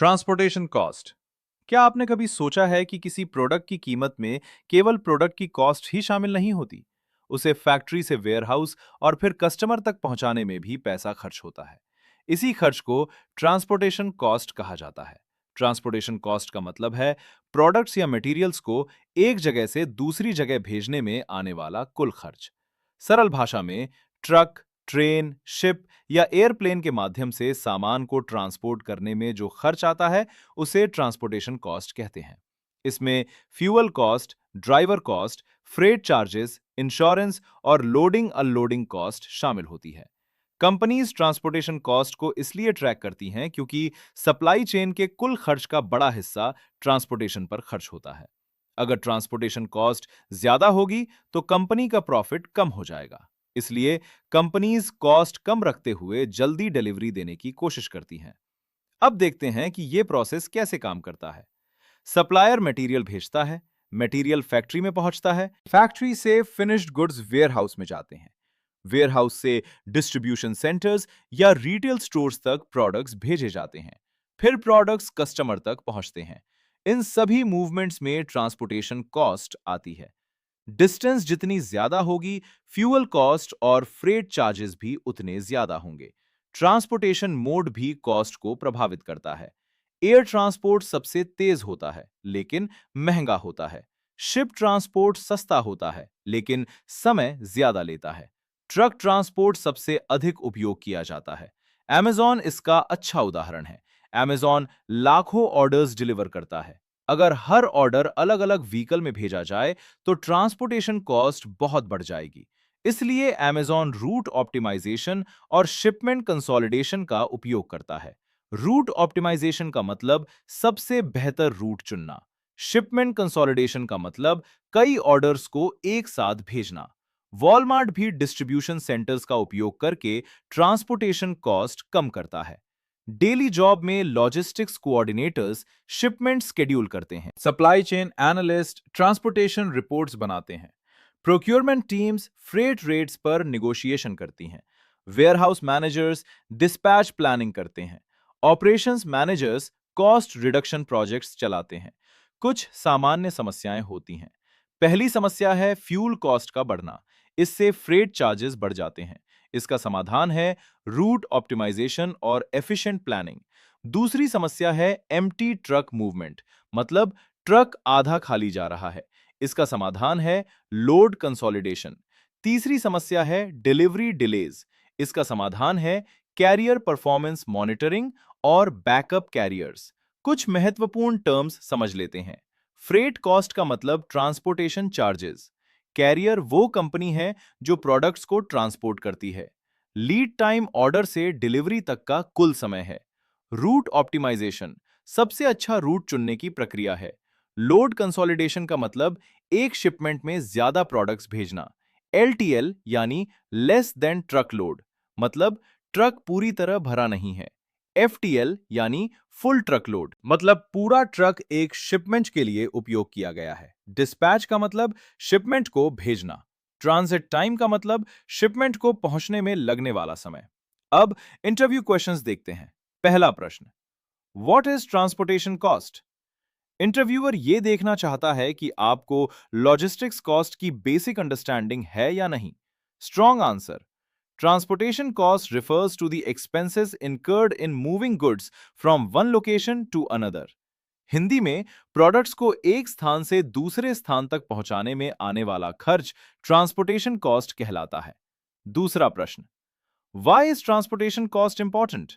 Transportation cost. क्या आपने कभी सोचा है कि किसी प्रोडक्ट की कीमत में केवल प्रोडक्ट की कॉस्ट ही शामिल नहीं होती? उसे फैक्ट्री से वेयरहाउस और फिर कस्टमर तक पहुंचाने में भी पैसा खर्च होता है। इसी खर्च को ट्रांसपोर्टेशन कॉस्ट कहा जाता है। ट्रांसपोर्टेशन कॉस्ट का मतलब है प्रोडक्ट्स या मटेरियल्स को एक जगह से दूसरी जगह भेजने में आने वाला कुल खर्च। सरल भाषा में ट्रक, ट्रेन, शिप या एयरप्लेन के माध्यम से सामान को ट्रांसपोर्ट करने में जो खर्च आता है उसे ट्रांसपोर्टेशन कॉस्ट कहते हैं। इसमें fuel cost, driver cost, freight charges, insurance और लोडिंग अनलोडिंग कॉस्ट शामिल होती है। कंपनीज ट्रांसपोर्टेशन कॉस्ट को इसलिए ट्रैक करती हैं क्योंकि सप्लाई चेन के कुल खर्च का बड़ा हिस्सा ट्रांसपोर्टेशन पर खर्च होता है। अगर ट्रांसपोर्टेशन कॉस्ट ज्यादा होगी तो कंपनी का प्रॉफिट कम हो जाएगा। इसलिए कंपनीज कॉस्ट कम रखते हुए जल्दी डिलीवरी देने की कोशिश करती हैं। अब देखते हैं कि यह प्रोसेस कैसे काम करता है। सप्लायर मटेरियल भेजता है, मटेरियल फैक्ट्री में पहुंचता है, फैक्ट्री से फिनिश्ड गुड्स वेयरहाउस में जाते हैं, वेयरहाउस से डिस्ट्रीब्यूशन सेंटर्स या रिटेल स्टोर्स तक प्रोडक्ट्स भेजे जाते हैं, फिर प्रोडक्ट्स कस्टमर तक पहुंचते हैं। इन सभी मूवमेंट्स में ट्रांसपोर्टेशन कॉस्ट आती है। डिस्टेंस जितनी ज्यादा होगी, फ्यूल कॉस्ट और फ्रेट चार्जेस भी उतने ज्यादा होंगे। ट्रांसपोर्टेशन मोड भी कॉस्ट को प्रभावित करता है। एयर ट्रांसपोर्ट सबसे तेज होता है लेकिन महंगा होता है। शिप ट्रांसपोर्ट सस्ता होता है लेकिन समय ज्यादा लेता है। ट्रक ट्रांसपोर्ट सबसे अधिक उपयोग किया जाता है। Amazon इसका अच्छा उदाहरण है। Amazon लाखों ऑर्डर्स डिलीवर करता है। अगर हर ऑर्डर अलग अलग व्हीकल में भेजा जाए तो ट्रांसपोर्टेशन कॉस्ट बहुत बढ़ जाएगी। इसलिए Amazon रूट ऑप्टिमाइजेशन और शिपमेंट कंसोलिडेशन का उपयोग करता है। रूट ऑप्टिमाइजेशन का मतलब सबसे बेहतर रूट चुनना। शिपमेंट कंसोलिडेशन का मतलब कई ऑर्डर्स को एक साथ भेजना। वॉलमार्ट भी डिस्ट्रीब्यूशन सेंटर्स का उपयोग करके ट्रांसपोर्टेशन कॉस्ट कम करता है। डेली जॉब में लॉजिस्टिक्स कोऑर्डिनेटर्स शिपमेंट शेड्यूल करते हैं, supply chain analyst transportation reports बनाते हैं, प्रोक्योरमेंट टीम्स फ्रेट रेट्स पर निगोशिएशन करती हैं, वेयरहाउस मैनेजर्स डिस्पैच प्लानिंग करते हैं, operations managers cost reduction projects चलाते हैं। कुछ सामान्य समस्याएं होती हैं। पहली समस्या है फ्यूल कॉस्ट का बढ़ना। इससे फ्रेट चार्जेस बढ़ जाते हैं। इसका समाधान है रूट ऑप्टिमाइजेशन और एफिशिएंट प्लानिंग। दूसरी समस्या है एम्प्टी ट्रक मूवमेंट, मतलब ट्रक आधा खाली जा रहा है। इसका समाधान है लोड कंसोलिडेशन। तीसरी समस्या है डिलीवरी डिलेज। इसका समाधान है कैरियर परफॉर्मेंस मॉनिटरिंग और बैकअप कैरियर्स। कुछ महत्वपूर्ण टर्म्स समझ लेते हैं। फ्रेट कॉस्ट का मतलब ट्रांसपोर्टेशन चार्जेस। कैरियर वो कंपनी है जो प्रोडक्ट्स को ट्रांसपोर्ट करती है। लीड टाइम ऑर्डर से डिलीवरी तक का कुल समय है। रूट ऑप्टिमाइजेशन सबसे अच्छा रूट चुनने की प्रक्रिया है। लोड कंसोलिडेशन का मतलब एक शिपमेंट में ज्यादा प्रोडक्ट्स भेजना। एलटीएल यानी लेस देन ट्रक लोड, मतलब ट्रक पूरी तरह भरा नहीं है। एफटीएल यानी फुल ट्रक लोड, मतलब पूरा ट्रक एक शिपमेंट के लिए उपयोग किया गया है। डिस्पैच का मतलब शिपमेंट को भेजना। ट्रांजिट टाइम का मतलब शिपमेंट को पहुंचने में लगने वाला समय। अब इंटरव्यू क्वेश्चंस देखते हैं। पहला प्रश्न, what is transportation cost? Interviewer यह देखना चाहता है कि आपको लॉजिस्टिक्स कॉस्ट की बेसिक अंडरस्टैंडिंग है या नहीं। Strong answer, transportation cost refers to the expenses incurred in moving goods from one location to another. Hindi में प्रोडक्ट्स को एक स्थान से दूसरे स्थान तक पहुंचाने में आने वाला खर्च ट्रांसपोर्टेशन कॉस्ट कहलाता है। दूसरा प्रश्न, Why is transportation cost important?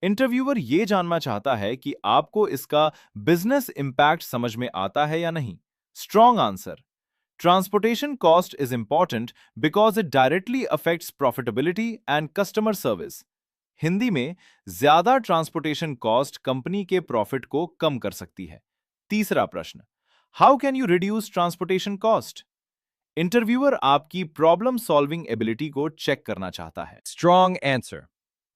Interviewer यह जानना चाहता है कि आपको इसका बिजनेस इंपैक्ट समझ में आता है या नहीं। Strong answer, Transportation cost is important because it directly affects profitability and customer service. Hindi में ज्यादा ट्रांसपोर्टेशन कॉस्ट कंपनी के प्रॉफिट को कम कर सकती है। तीसरा प्रश्न, how can you reduce transportation cost? Interviewer आपकी प्रॉब्लम सॉल्विंग एबिलिटी को चेक करना चाहता है। Strong answer,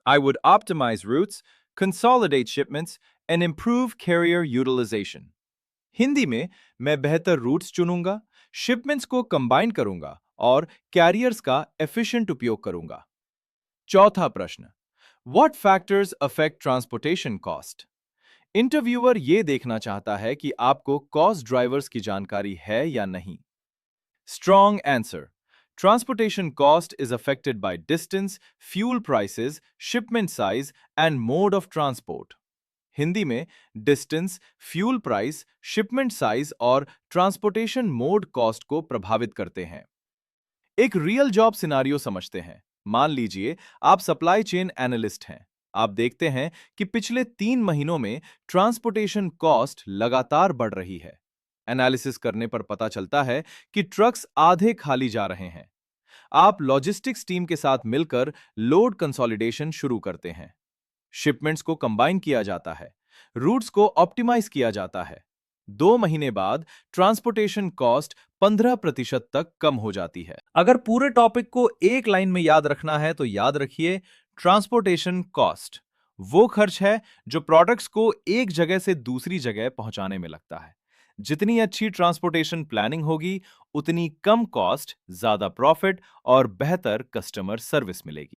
I would optimize routes, consolidate shipments, and improve carrier utilization. Hindi में मैं बेहतर रूट्स चुनूंगा, शिपमेंट्स को कंबाइन करूंगा और कैरियर्स का एफिशिएंट उपयोग करूंगा। चौथा प्रश्न, what factors affect transportation cost? Interviewer ये देखना चाहता है कि आपको कॉस्ट ड्राइवर्स की जानकारी है या नहीं। Strong answer. Transportation cost is affected by distance, fuel prices, shipment size, and mode of transport. Hindi में distance, fuel price, shipment size और ट्रांसपोर्टेशन मोड कॉस्ट को प्रभावित करते हैं। एक रियल जॉब सिनारियो समझते हैं। मान लीजिए आप सप्लाई चेन एनालिस्ट हैं। आप देखते हैं कि पिछले 3 महीनों में ट्रांसपोर्टेशन कॉस्ट लगातार बढ़ रही है। एनालिसिस करने पर पता चलता है कि ट्रक्स आधे खाली जा रहे हैं। आप लॉजिस्टिक्स टीम के साथ मिलकर लोड कंसोलिडेशन शुरू करते हैं। शिपमेंट्स को कंबाइन किया जाता है, रूट्स को ऑप्टिमाइज किया जाता है। 2 महीने बाद ट्रांसपोर्टेशन कॉस्ट 15% तक कम हो जाती है। अगर पूरे टॉपिक को एक लाइन में याद रखना है तो याद रखिए, ट्रांसपोर्टेशन कॉस्ट वो खर्च है जो प्रोडक्ट्स को एक जगह से दूसरी जगह पहुंचाने में लगता है। जितनी अच्छी ट्रांसपोर्टेशन प्लानिंग होगी, उतनी कम कॉस्ट, ज्यादा प्रॉफिट और बेहतर कस्टमर सर्विस मिलेगी।